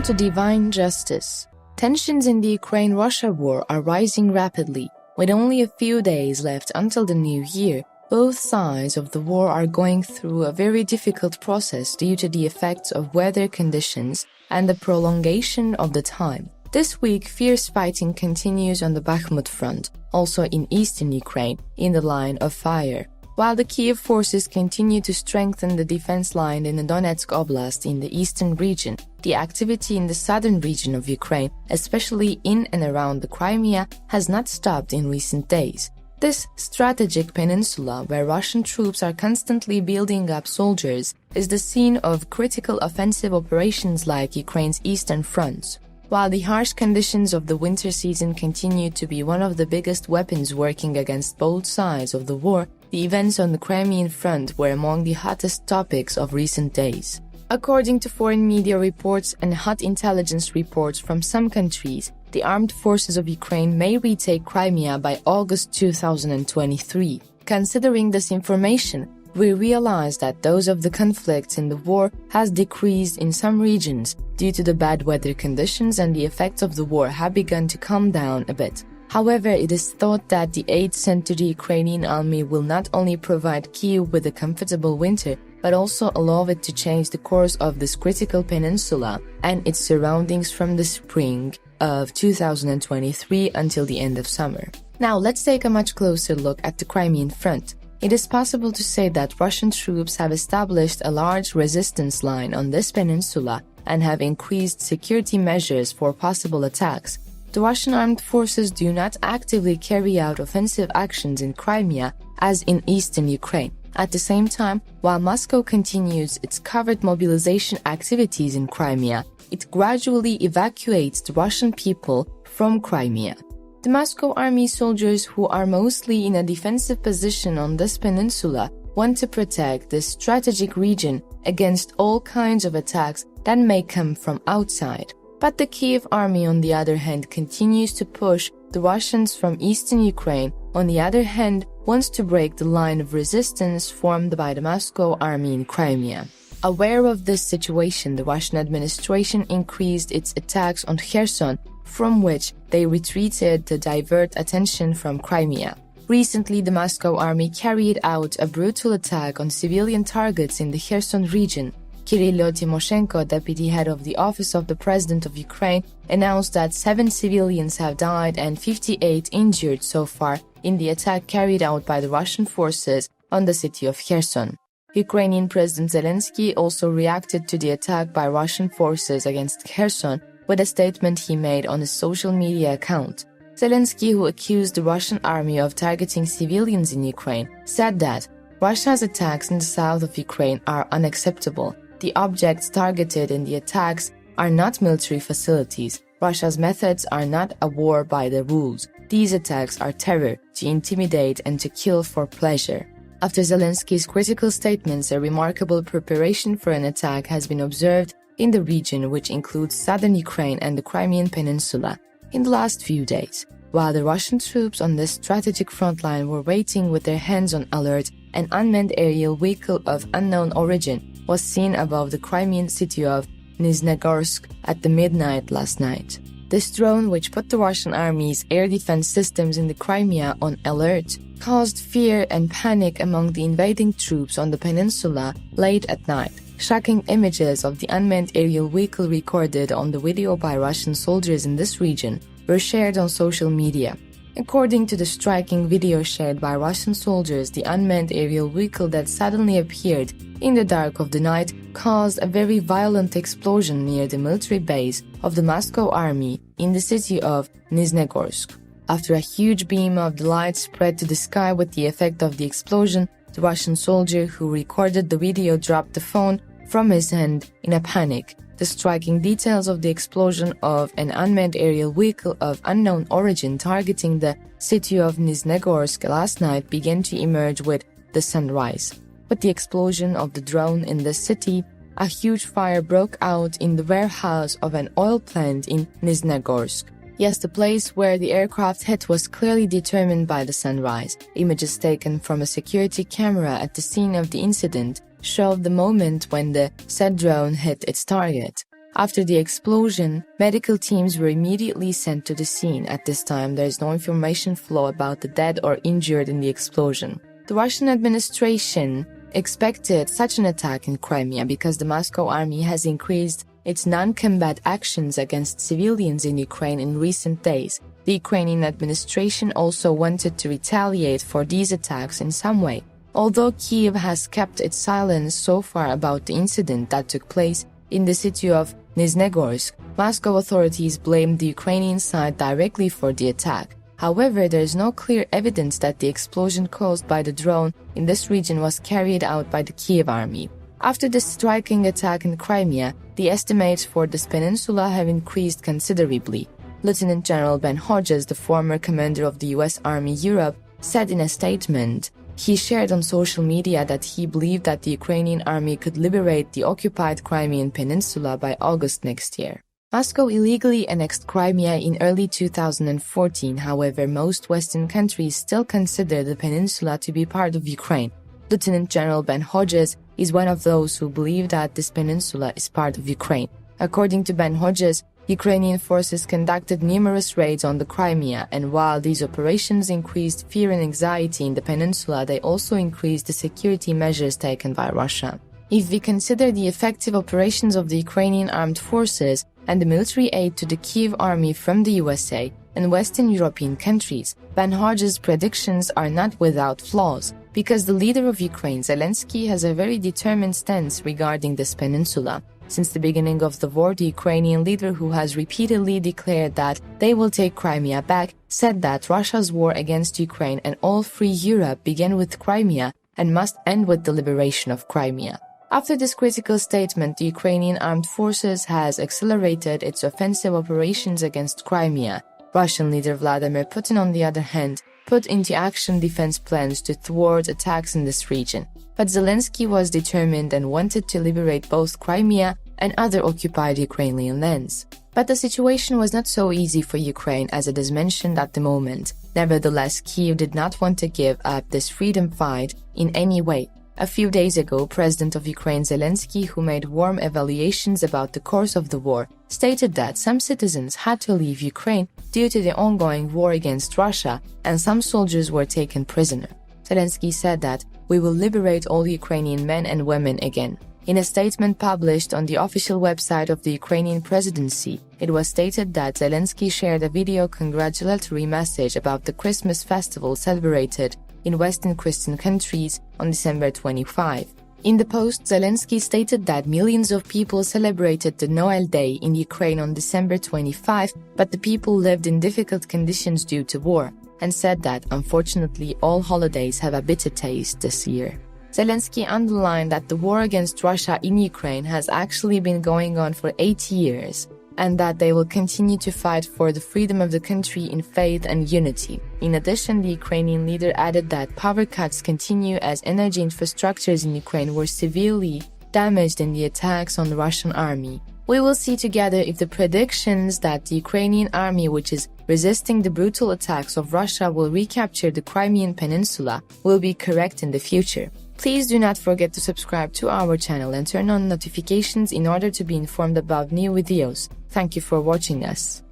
to divine justice. Tensions in the Ukraine-Russia war are rising rapidly. With only a few days left until the new year, both sides of the war are going through a very difficult process due to the effects of weather conditions and the prolongation of the time. This week, fierce fighting continues on the Bakhmut front, also in eastern Ukraine, in the line of fire. While the Kiev forces continue to strengthen the defense line in the Donetsk Oblast in the eastern region, the activity in the southern region of Ukraine, especially in and around the Crimea, has not stopped in recent days. This strategic peninsula, where Russian troops are constantly building up soldiers, is the scene of critical offensive operations like Ukraine's eastern fronts. While the harsh conditions of the winter season continue to be one of the biggest weapons working against both sides of the war, the events on the Crimean front were among the hottest topics of recent days. According to foreign media reports and hot intelligence reports from some countries, the armed forces of Ukraine may retake Crimea by August 2023. Considering this information, we realize that those of the conflicts in the war has decreased in some regions due to the bad weather conditions, and the effects of the war have begun to calm down a bit. However, it is thought that the 8th century Ukrainian army will not only provide Kyiv with a comfortable winter, but also allow it to change the course of this critical peninsula and its surroundings from the spring of 2023 until the end of summer. Now let's take a much closer look at the Crimean front. It is possible to say that Russian troops have established a large resistance line on this peninsula and have increased security measures for possible attacks. The Russian armed forces do not actively carry out offensive actions in Crimea as in eastern Ukraine. At the same time, while Moscow continues its covert mobilization activities in Crimea, it gradually evacuates the Russian people from Crimea. The Moscow army soldiers, who are mostly in a defensive position on this peninsula, want to protect this strategic region against all kinds of attacks that may come from outside. But the Kiev army, on the other hand, continues to push the Russians from eastern Ukraine. On the other hand, wants to break the line of resistance formed by the Moscow army in Crimea. Aware of this situation, the Russian administration increased its attacks on Kherson, from which they retreated to divert attention from Crimea. Recently, the Moscow army carried out a brutal attack on civilian targets in the Kherson region. Kyrylo Tymoshenko, deputy head of the Office of the President of Ukraine, announced that 7 civilians have died and 58 injured so far in the attack carried out by the Russian forces on the city of Kherson. Ukrainian President Zelensky also reacted to the attack by Russian forces against Kherson with a statement he made on his social media account. Zelensky, who accused the Russian army of targeting civilians in Ukraine, said that Russia's attacks in the south of Ukraine are unacceptable. The objects targeted in the attacks are not military facilities. Russia's methods are not a war by the rules. These attacks are terror, to intimidate and to kill for pleasure. After Zelensky's critical statements, a remarkable preparation for an attack has been observed in the region, which includes southern Ukraine and the Crimean Peninsula, in the last few days. While the Russian troops on this strategic front line were waiting with their hands on alert, an unmanned aerial vehicle of unknown origin was seen above the Crimean city of Nizhnegorsk at the midnight last night. This drone, which put the Russian army's air defense systems in the Crimea on alert, caused fear and panic among the invading troops on the peninsula late at night. Shocking images of the unmanned aerial vehicle recorded on the video by Russian soldiers in this region were shared on social media. According to the striking video shared by Russian soldiers, the unmanned aerial vehicle that suddenly appeared in the dark of the night caused a very violent explosion near the military base of the Moscow army in the city of Nizhnegorsk. After a huge beam of the light spread to the sky with the effect of the explosion, the Russian soldier who recorded the video dropped the phone from his hand in a panic. The striking details of the explosion of an unmanned aerial vehicle of unknown origin targeting the city of Nizhnegorsk last night began to emerge with the sunrise. With the explosion of the drone in the city, a huge fire broke out in the warehouse of an oil plant in Nizhnegorsk. Yes, the place where the aircraft hit was clearly determined by the sunrise. Images taken from a security camera at the scene of the incident showed the moment when the said drone hit its target. After the explosion, medical teams were immediately sent to the scene. At this time, there is no information flow about the dead or injured in the explosion. The Russian administration expected such an attack in Crimea because the Moscow army has increased its non-combat actions against civilians in Ukraine in recent days. The Ukrainian administration also wanted to retaliate for these attacks in some way. Although Kyiv has kept its silence so far about the incident that took place in the city of Nizhegorsk, Moscow authorities blamed the Ukrainian side directly for the attack. However, there is no clear evidence that the explosion caused by the drone in this region was carried out by the Kyiv army. After the striking attack in Crimea, the estimates for this peninsula have increased considerably. Lieutenant General Ben Hodges, the former commander of the U.S. Army Europe, said in a statement he shared on social media that he believed that the Ukrainian army could liberate the occupied Crimean peninsula by August next year. Moscow illegally annexed Crimea in early 2014, however, most Western countries still consider the peninsula to be part of Ukraine. Lieutenant General Ben Hodges is one of those who believe that this peninsula is part of Ukraine. According to Ben Hodges, Ukrainian forces conducted numerous raids on the Crimea, and while these operations increased fear and anxiety in the peninsula, they also increased the security measures taken by Russia. If we consider the effective operations of the Ukrainian armed forces and the military aid to the Kyiv army from the USA and Western European countries, Ben Hodges' predictions are not without flaws, because the leader of Ukraine, Zelensky, has a very determined stance regarding this peninsula. Since the beginning of the war, the Ukrainian leader, who has repeatedly declared that they will take Crimea back, said that Russia's war against Ukraine and all free Europe began with Crimea and must end with the liberation of Crimea. After this critical statement, the Ukrainian armed forces has accelerated its offensive operations against Crimea. Russian leader Vladimir Putin, on the other hand, put into action defense plans to thwart attacks in this region. But Zelensky was determined and wanted to liberate both Crimea and other occupied Ukrainian lands. But the situation was not so easy for Ukraine as it is mentioned at the moment. Nevertheless, Kyiv did not want to give up this freedom fight in any way. A few days ago, President of Ukraine Zelensky, who made warm evaluations about the course of the war, stated that some citizens had to leave Ukraine due to the ongoing war against Russia, and some soldiers were taken prisoner. Zelensky said that we will liberate all Ukrainian men and women again. In a statement published on the official website of the Ukrainian presidency, it was stated that Zelensky shared a video congratulatory message about the Christmas festival celebrated in Western Christian countries on December 25. In the post, Zelensky stated that millions of people celebrated the Noel Day in Ukraine on December 25, but the people lived in difficult conditions due to war, and said that, unfortunately, all holidays have a bitter taste this year. Zelensky underlined that the war against Russia in Ukraine has actually been going on for 8 years, and that they will continue to fight for the freedom of the country in faith and unity. In addition, the Ukrainian leader added that power cuts continue as energy infrastructures in Ukraine were severely damaged in the attacks on the Russian army. We will see together if the predictions that the Ukrainian army, which is resisting the brutal attacks of Russia, will recapture the Crimean Peninsula, will be correct in the future. Please do not forget to subscribe to our channel and turn on notifications in order to be informed about new videos. Thank you for watching us.